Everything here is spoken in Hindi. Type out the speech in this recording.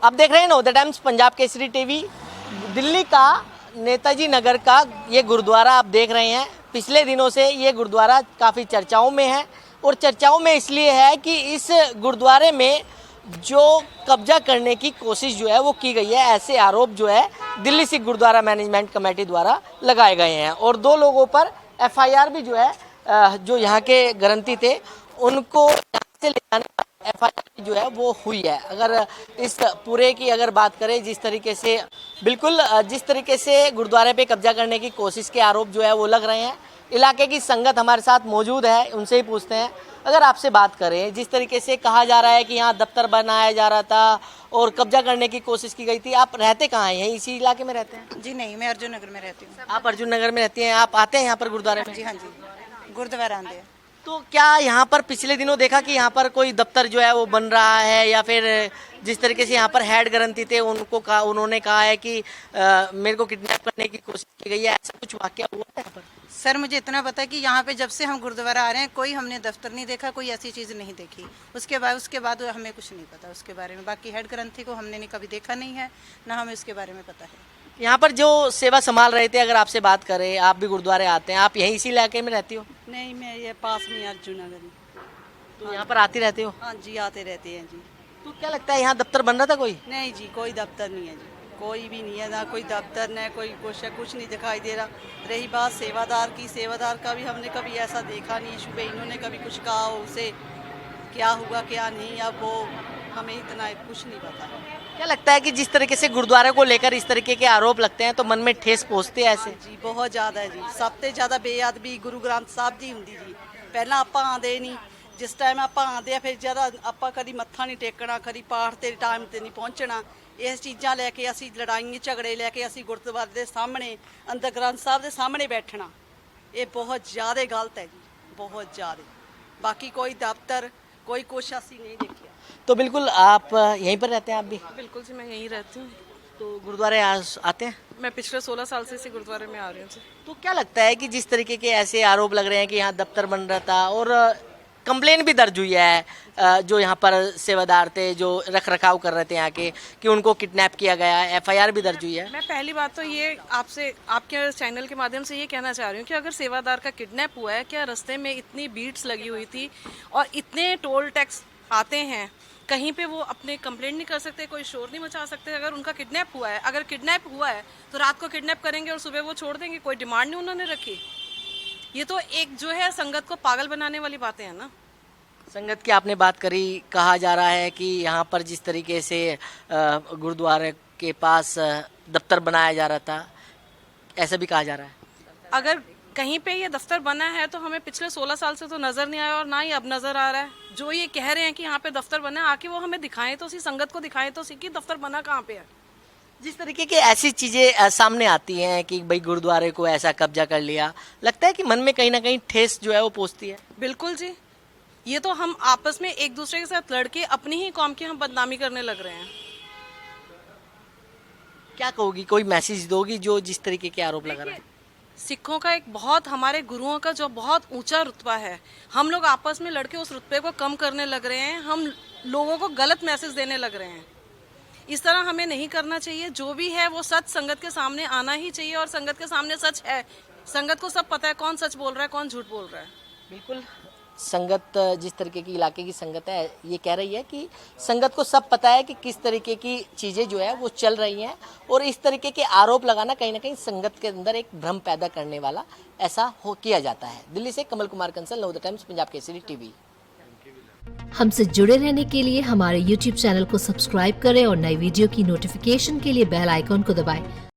आप देख रहे हैं no the Times Punjab Kesari TV. Delhi का नेताजी नगर का ये गुरुद्वारा आप देख रहे हैं। पिछले दिनों से ये गुरुद्वारा काफ़ी चर्चाओं में है और चर्चाओं में इसलिए है कि इस गुरुद्वारे में जो कब्जा करने की कोशिश जो है वो की गई है। ऐसे आरोप जो है दिल्ली सिख गुरुद्वारा मैनेजमेंट कमेटी द्वारा लगाए गए हैं और 2 लोगों पर एफआईआर भी जो है जो यहाँ के ग्रंथी थे उनको से ले जाने एफआईआर जो है वो हुई है। अगर इस पूरे की अगर बात करें जिस तरीके से बिल्कुल जिस तरीके से गुरुद्वारे पे कब्जा करने की कोशिश के आरोप जो है वो लग रहे हैं, इलाके की संगत हमारे साथ मौजूद है, उनसे ही पूछते हैं। अगर आपसे बात करें जिस तरीके से कहा जा रहा है कि यहाँ दफ्तर बनाया जा रहा था और कब्जा करने की कोशिश की गई थी, आप रहते कहाँ हैं? इसी इलाके में रहते हैं? जी नहीं, मैं अर्जुन नगर में रहती हूँ। आप अर्जुन नगर में रहती हैं। आप आते हैं यहाँ पर गुरुद्वारे में? जी हाँ जी, गुरुद्वारा आंदे। तो क्या यहाँ पर पिछले दिनों देखा कि यहाँ पर कोई दफ्तर जो है वो बन रहा है या फिर जिस तरीके से यहाँ पर हेड ग्रंथी थे उन्होंने कहा है कि मेरे को किडनैप करने की कोशिश की गई है, ऐसा कुछ वाकया हुआ है यहाँ पर? सर मुझे इतना पता है कि यहाँ पे जब से हम गुरुद्वारा आ रहे हैं कोई हमने दफ्तर नहीं देखा, कोई ऐसी चीज़ नहीं देखी। उसके बाद हमें कुछ नहीं पता उसके बारे में। बाकी हेड ग्रंथी को हमने कभी देखा नहीं है, ना हमें उसके बारे में पता है। यहाँ पर जो सेवा संभाल रहे थे, अगर आपसे बात करें, आप भी गुरुद्वारे आते हैं, आप यहीं इसी इलाके में रहती हो? नहीं, मैं ये पास में अर्जुन नगर में। तो यहाँ पर आती रहते हो? हाँ जी, आते रहते हैं जी। तो क्या लगता है यहाँ दफ्तर बन रहा था कोई? नहीं जी, कोई दफ्तर नहीं है जी, कोई भी नहीं है, ना कोई दफ्तर न कोई कुछ नहीं दिखाई दे रहा। रही बात सेवादार की, सेवादार का भी हमने कभी ऐसा देखा नहीं। सुबह इन्होंने कभी कुछ कहा हो उसे, क्या हुआ क्या नहीं, अब वो हमें इतना कुछ नहीं पता। क्या लगता है कि जिस तरीके से गुरुद्वारे को लेकर इस तरीके के आरोप लगते हैं तो मन में ठेस पहुँचती है ऐसे? जी बहुत ज़्यादा है जी। सब से ज़्यादा बेअदबी गुरु ग्रंथ ਸਾਹਿਬ ਦੀ ਹੁੰਦੀ ਜੀ। ਪਹਿਲਾਂ ਆਪਾਂ ਆਂਦੇ ਨਹੀਂ, ਜਿਸ ਟਾਈਮ ਆਪਾਂ ਆਂਦੇ ਆ ਫਿਰ ਜ਼ਿਆਦਾ ਆਪਾਂ ਕਦੀ ਮੱਥਾ ਨਹੀਂ ਟੇਕਣਾ, ਕਦੀ ਪਾਠ ਤੇ ਟਾਈਮ ਤੇ ਨਹੀਂ ਪਹੁੰਚਣਾ। ਇਸ ਚੀਜ਼ਾਂ ਲੈ ਕੇ ਅਸੀਂ ਲੜਾਈਆਂ ਝਗੜੇ ਲੈ ਕੇ ਅਸੀਂ ਗੁਰਦੁਆਰੇ ਦੇ ਸਾਹਮਣੇ ਅੰਦਰ ਗ੍ਰੰਥ ਸਾਹਿਬ ਦੇ ਸਾਹਮਣੇ ਬੈਠਣਾ, ਇਹ ਬਹੁਤ ਜ਼ਿਆਦਾ ਗਲਤ ਹੈ ਜੀ, बहुत ज़्यादा। बाकी कोई दफ्तर कोई कुछ ਅਸੀਂ नहीं देखा। तो बिल्कुल आप यहीं पर रहते हैं? आप भी? बिल्कुल जी, मैं यहीं रहती हूँ। तो गुरुद्वारे आते हैं? मैं पिछले 16 साल से इसी गुरुद्वारे में आ रही हूँ जी। तो क्या लगता है कि जिस तरीके के ऐसे आरोप लग रहे हैं कि यहाँ दफ्तर बन रहा था और कंप्लेन भी दर्ज हुई है जो यहाँ पर सेवादार थे जो रख रखाव कर रहे थे यहाँ के, कि उनको किडनैप किया गया है, एफआईआर भी दर्ज हुई है। मैं पहली बात तो ये आपसे आपके चैनल के माध्यम से ये कहना चाह रही हूँ कि अगर सेवादार का किडनैप हुआ है, क्या रास्ते में इतनी बीट्स लगी हुई थी और इतने टोल टैक्स आते हैं, कहीं पे वो अपने कंप्लेंट नहीं कर सकते, कोई शोर नहीं मचा सकते? अगर उनका किडनैप हुआ है, अगर किडनैप हुआ है तो रात को किडनैप करेंगे और सुबह वो छोड़ देंगे, कोई डिमांड नहीं उन्होंने रखी। ये तो एक जो है संगत को पागल बनाने वाली बातें हैं ना। संगत की आपने बात करी, कहा जा रहा है कि यहाँ पर जिस तरीके से गुरुद्वारे के पास दफ्तर बनाया जा रहा था, ऐसा भी कहा जा रहा है। अगर कहीं पे ये दफ्तर बना है तो हमें पिछले 16 साल से तो नज़र नहीं आया और ना ही अब नज़र आ रहा है। जो ये कह रहे हैं कि यहाँ पे दफ्तर बना है, आके वो हमें दिखाएं तो सी, संगत को दिखाएं तो सी कि दफ्तर बना कहाँ पे है। जिस तरीके की ऐसी चीज़ें सामने आती हैं कि भाई गुरुद्वारे को ऐसा कब्जा कर लिया, लगता है कि मन में कहीं ना कहीं ठेस जो है वो पहुँचती है। बिल्कुल जी, ये तो हम आपस में एक दूसरे के साथ लड़के अपनी ही कौम की हम बदनामी करने लग रहे हैं। क्या कहोगी, कोई मैसेज दोगी जो जिस तरीके के आरोप लगा रहे हैं? सिखों का एक बहुत, हमारे गुरुओं का जो बहुत ऊंचा रुतबा है, हम लोग आपस में लड़के उस रुतबे को कम करने लग रहे हैं। हम लोगों को गलत मैसेज देने लग रहे हैं। इस तरह हमें नहीं करना चाहिए। जो भी है वो सच संगत के सामने आना ही चाहिए और संगत के सामने सच है। संगत को सब पता है कौन सच बोल रहा है, कौन झूठ बोल रहा है। बिल्कुल, संगत जिस तरीके की इलाके की संगत है ये कह रही है कि संगत को सब पता है कि किस तरीके की चीज़ें जो है वो चल रही हैं और इस तरीके के आरोप लगाना कहीं ना कहीं संगत के अंदर एक भ्रम पैदा करने वाला ऐसा किया जाता है। दिल्ली से कमल कुमार कंसल, नो the Times Punjab Kesari TV. हमसे जुड़े रहने के लिए हमारे YouTube चैनल को सब्सक्राइब करें और नई वीडियो की नोटिफिकेशन के लिए बेल आइकॉन को दबाएं।